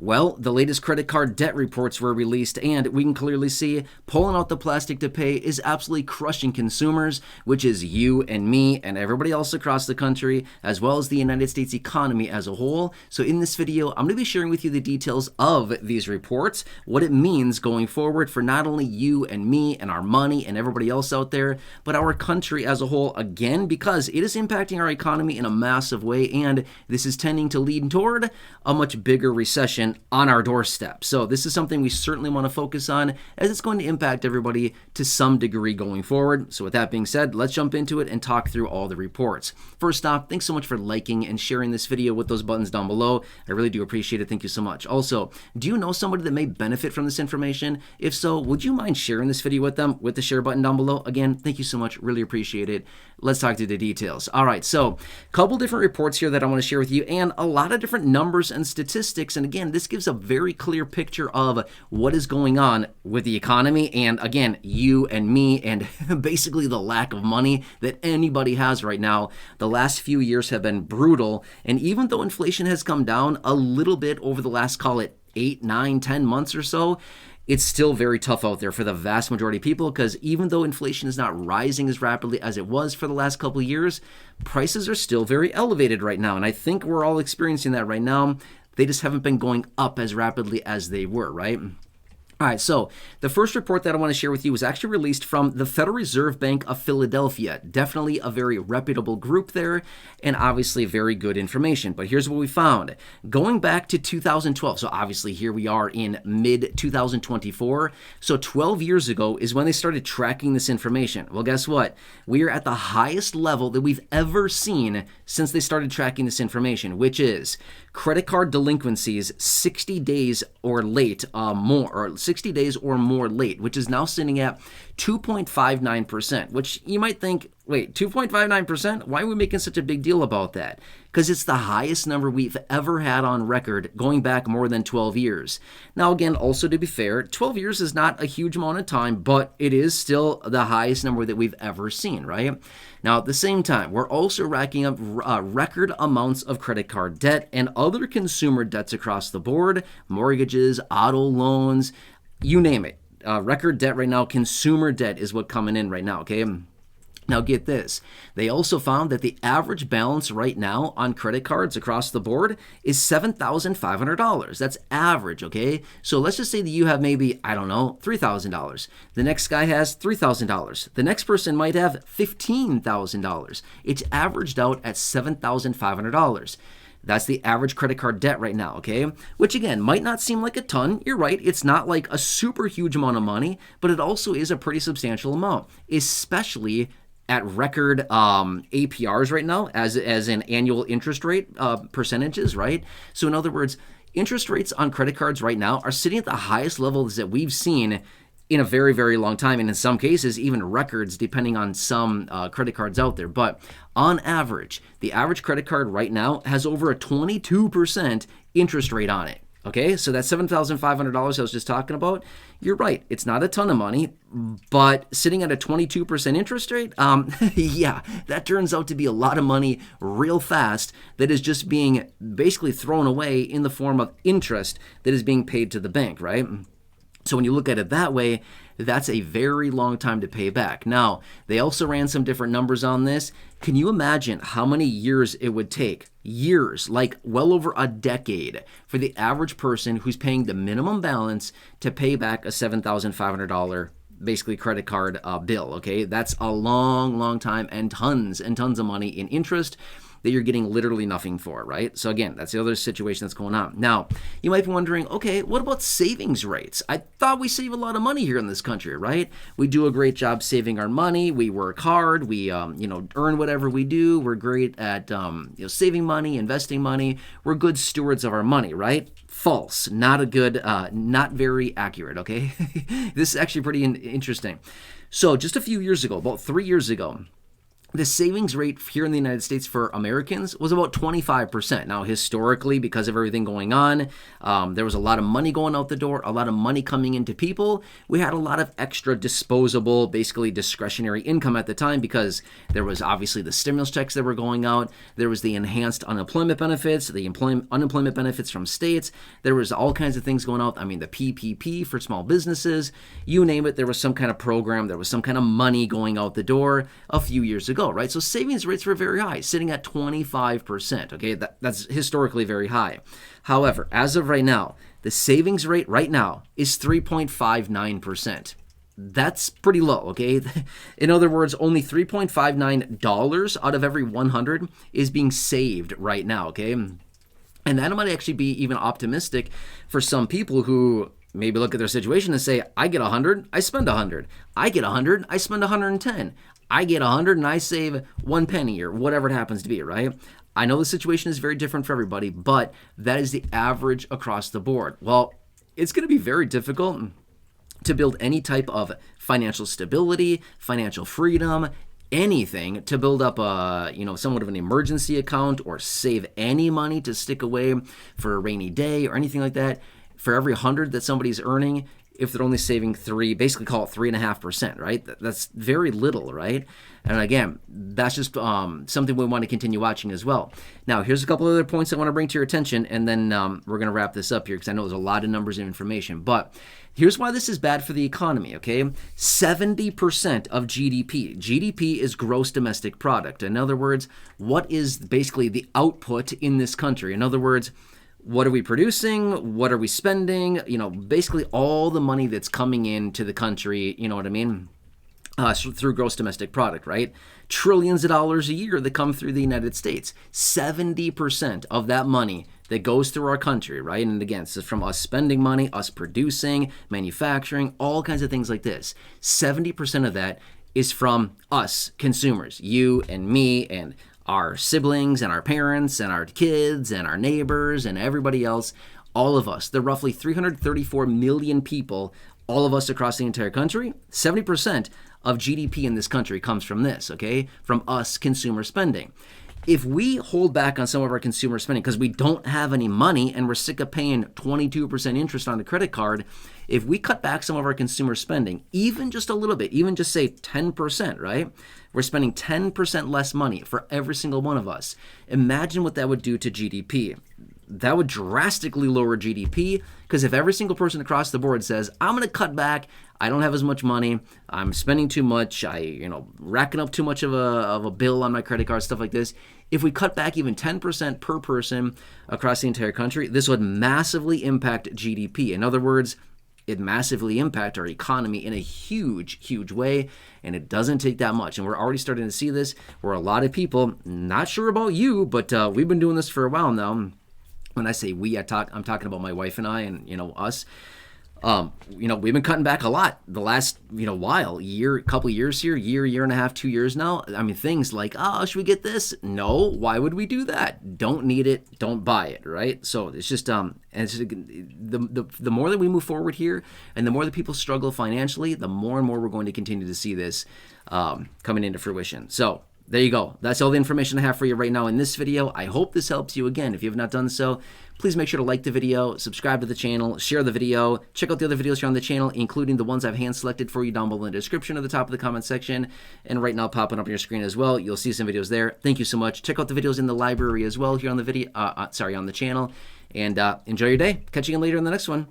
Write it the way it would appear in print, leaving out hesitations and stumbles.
Well, the latest credit card debt reports were released, and we can clearly see pulling out the plastic to pay is absolutely crushing consumers, which is you and me and everybody else across the country, as well as the United States economy as a whole. So in this video, I'm going to be sharing with you the details of these reports, what it means going forward for not only you and me and our money and everybody else out there, but our country as a whole, again, because it is impacting our economy in a massive way, and this is tending to lead toward a much bigger recession on our doorstep. So this is something we certainly want to focus on, as it's going to impact everybody to some degree going forward. So with that being said, let's jump into it and talk through all the reports. First off, thanks so much for liking and sharing this video with those buttons down below. I really do appreciate it. Thank you so much. Also, do you know somebody that may benefit from this information? If so, would you mind sharing this video with them with the share button down below? Again, thank you so much. Really appreciate it. Let's talk through the details. All right, so a couple different reports here that I want to share with you, and a lot of different numbers and statistics. And again, this gives a very clear picture of what is going on with the economy, and again, you and me, and basically the lack of money that anybody has right now. The last few years have been brutal, and even though inflation has come down a little bit over the last, call it 8, 9, 10 months or so, it's still very tough out there for the vast majority of people, because even though inflation is not rising as rapidly as it was for the last couple of years, prices are still very elevated right now. And I think we're all experiencing that right now. They just haven't been going up as rapidly as they were, right? All right, so the first report that I want to share with you was actually released from the Federal Reserve Bank of Philadelphia. Definitely a very reputable group there, and obviously very good information. But here's what we found. Going back to 2012, so obviously here we are in mid-2024, so 12 years ago is when they started tracking this information. Well, guess what? We are at the highest level that we've ever seen since they started tracking this information, which is credit card delinquencies 60 days or late, 60 days or more late, which is now sitting at 2.59%, which you might think, wait, 2.59%? Why are we making such a big deal about that? Because it's the highest number we've ever had on record going back more than 12 years. Now, again, also to be fair, 12 years is not a huge amount of time, but it is still the highest number that we've ever seen, right? Now, at the same time, we're also racking up record amounts of credit card debt and other consumer debts across the board, mortgages, auto loans, you name it. Record debt right now, consumer debt is what coming in right now, okay? Now get this, they also found that the average balance right now on credit cards across the board is $7,500. That's average, okay? So let's just say that you have maybe, I don't know, $3,000. The next guy has $3,000. The next person might have $15,000. It's averaged out at $7,500. That's the average credit card debt right now, okay? Which again, might not seem like a ton. You're right, it's not like a super huge amount of money, but it also is a pretty substantial amount, especially at record APRs right now, as in annual interest rate percentages, right? So in other words, interest rates on credit cards right now are sitting at the highest levels that we've seen in a very, very long time, and in some cases, even records, depending on some credit cards out there. But on average, the average credit card right now has over a 22% interest rate on it. Okay, so that $7,500 I was just talking about, you're right, it's not a ton of money, but sitting at a 22% interest rate, yeah, that turns out to be a lot of money real fast that is just being basically thrown away in the form of interest that is being paid to the bank, right? So when you look at it that way, that's a very long time to pay back. Now, they also ran some different numbers on this. Can you imagine how many years it would take? Years, like well over a decade, for the average person who's paying the minimum balance to pay back a $7,500 basically credit card bill, okay? That's a long, long time, and tons of money in interest that you're getting literally nothing for, right? So again, that's the other situation that's going on. Now, you might be wondering, okay, what about savings rates? I thought we save a lot of money here in this country, right? We do a great job saving our money. We work hard. We, earn whatever we do. We're great at, saving money, investing money. We're good stewards of our money, right? False. Not a good, not very accurate, okay? This is actually pretty interesting. So just a few years ago, about 3 years ago, the savings rate here in the United States for Americans was about 25%. Now, historically, because of everything going on, there was a lot of money going out the door, a lot of money coming into people. We had a lot of extra disposable, basically discretionary income at the time because there was obviously the stimulus checks that were going out. There was the enhanced unemployment benefits, the unemployment benefits from states. There was all kinds of things going out. I mean, the PPP for small businesses, you name it. There was some kind of program. There was some kind of money going out the door a few years ago. Right? So savings rates were very high, sitting at 25%. Okay, that's historically very high. However, as of right now, the savings rate right now is 3.59%. That's pretty low, okay? In other words, only $3.59 out of every 100 is being saved right now, okay? And that might actually be even optimistic for some people who maybe look at their situation and say, I get 100, I spend 100. I get 100, I spend 110. I get 100 and I save 1 penny or whatever it happens to be, right? I know the situation is very different for everybody, but that is the average across the board. Well, it's going to be very difficult to build any type of financial stability, financial freedom, anything to build up a, somewhat of an emergency account or save any money to stick away for a rainy day or anything like that. For every 100 that somebody's earning, if they're only saving 3, basically call it 3.5%, right? That's very little, right? And again, that's just something we want to continue watching as well. Now, here's a couple other points I want to bring to your attention, and then we're going to wrap this up here because I know there's a lot of numbers and information. But here's why this is bad for the economy, okay? 70% of GDP. GDP is gross domestic product. In other words, what is basically the output in this country? In other words, what are we producing? What are we spending? Basically all the money that's coming into the country, you know what I mean? Through gross domestic product, right? Trillions of dollars a year that come through the United States. 70% of that money that goes through our country, right? And again, this is from us spending money, us producing, manufacturing, all kinds of things like this. 70% of that is from us consumers, you and me and our siblings and our parents and our kids and our neighbors and everybody else, all of us, the roughly 334 million people, all of us across the entire country, 70% of GDP in this country comes from this, okay? From us consumer spending. If we hold back on some of our consumer spending because we don't have any money and we're sick of paying 22% interest on a credit card, if we cut back some of our consumer spending, even just a little bit, even just say 10%, right? We're spending 10% less money for every single one of us. Imagine what that would do to GDP. That would drastically lower GDP because if every single person across the board says, I'm going to cut back, I don't have as much money, I'm spending too much, racking up too much of a bill on my credit card, stuff like this. If we cut back even 10% per person across the entire country, this would massively impact GDP. In other words, it massively impact our economy in a huge, huge way, and it doesn't take that much. And we're already starting to see this where a lot of people, not sure about you, but we've been doing this for a while now. When I say we, I'm talking about my wife and I and, us. We've been cutting back a lot the last, while, couple years here, year and a half, 2 years now. I mean, things like, should we get this? No, why would we do that? Don't need it, don't buy it, right? So it's just, and it's just, the more that we move forward here and the more that people struggle financially, the more and more we're going to continue to see this coming into fruition. So there you go. That's all the information I have for you right now in this video. I hope this helps you. Again, if you have not done so, please make sure to like the video, subscribe to the channel, share the video, check out the other videos here on the channel, including the ones I've hand selected for you down below in the description at the top of the comment section, and right now popping up on your screen as well. You'll see some videos there. Thank you so much. Check out the videos in the library as well here on the video, on the channel, and enjoy your day. Catch you again later in the next one.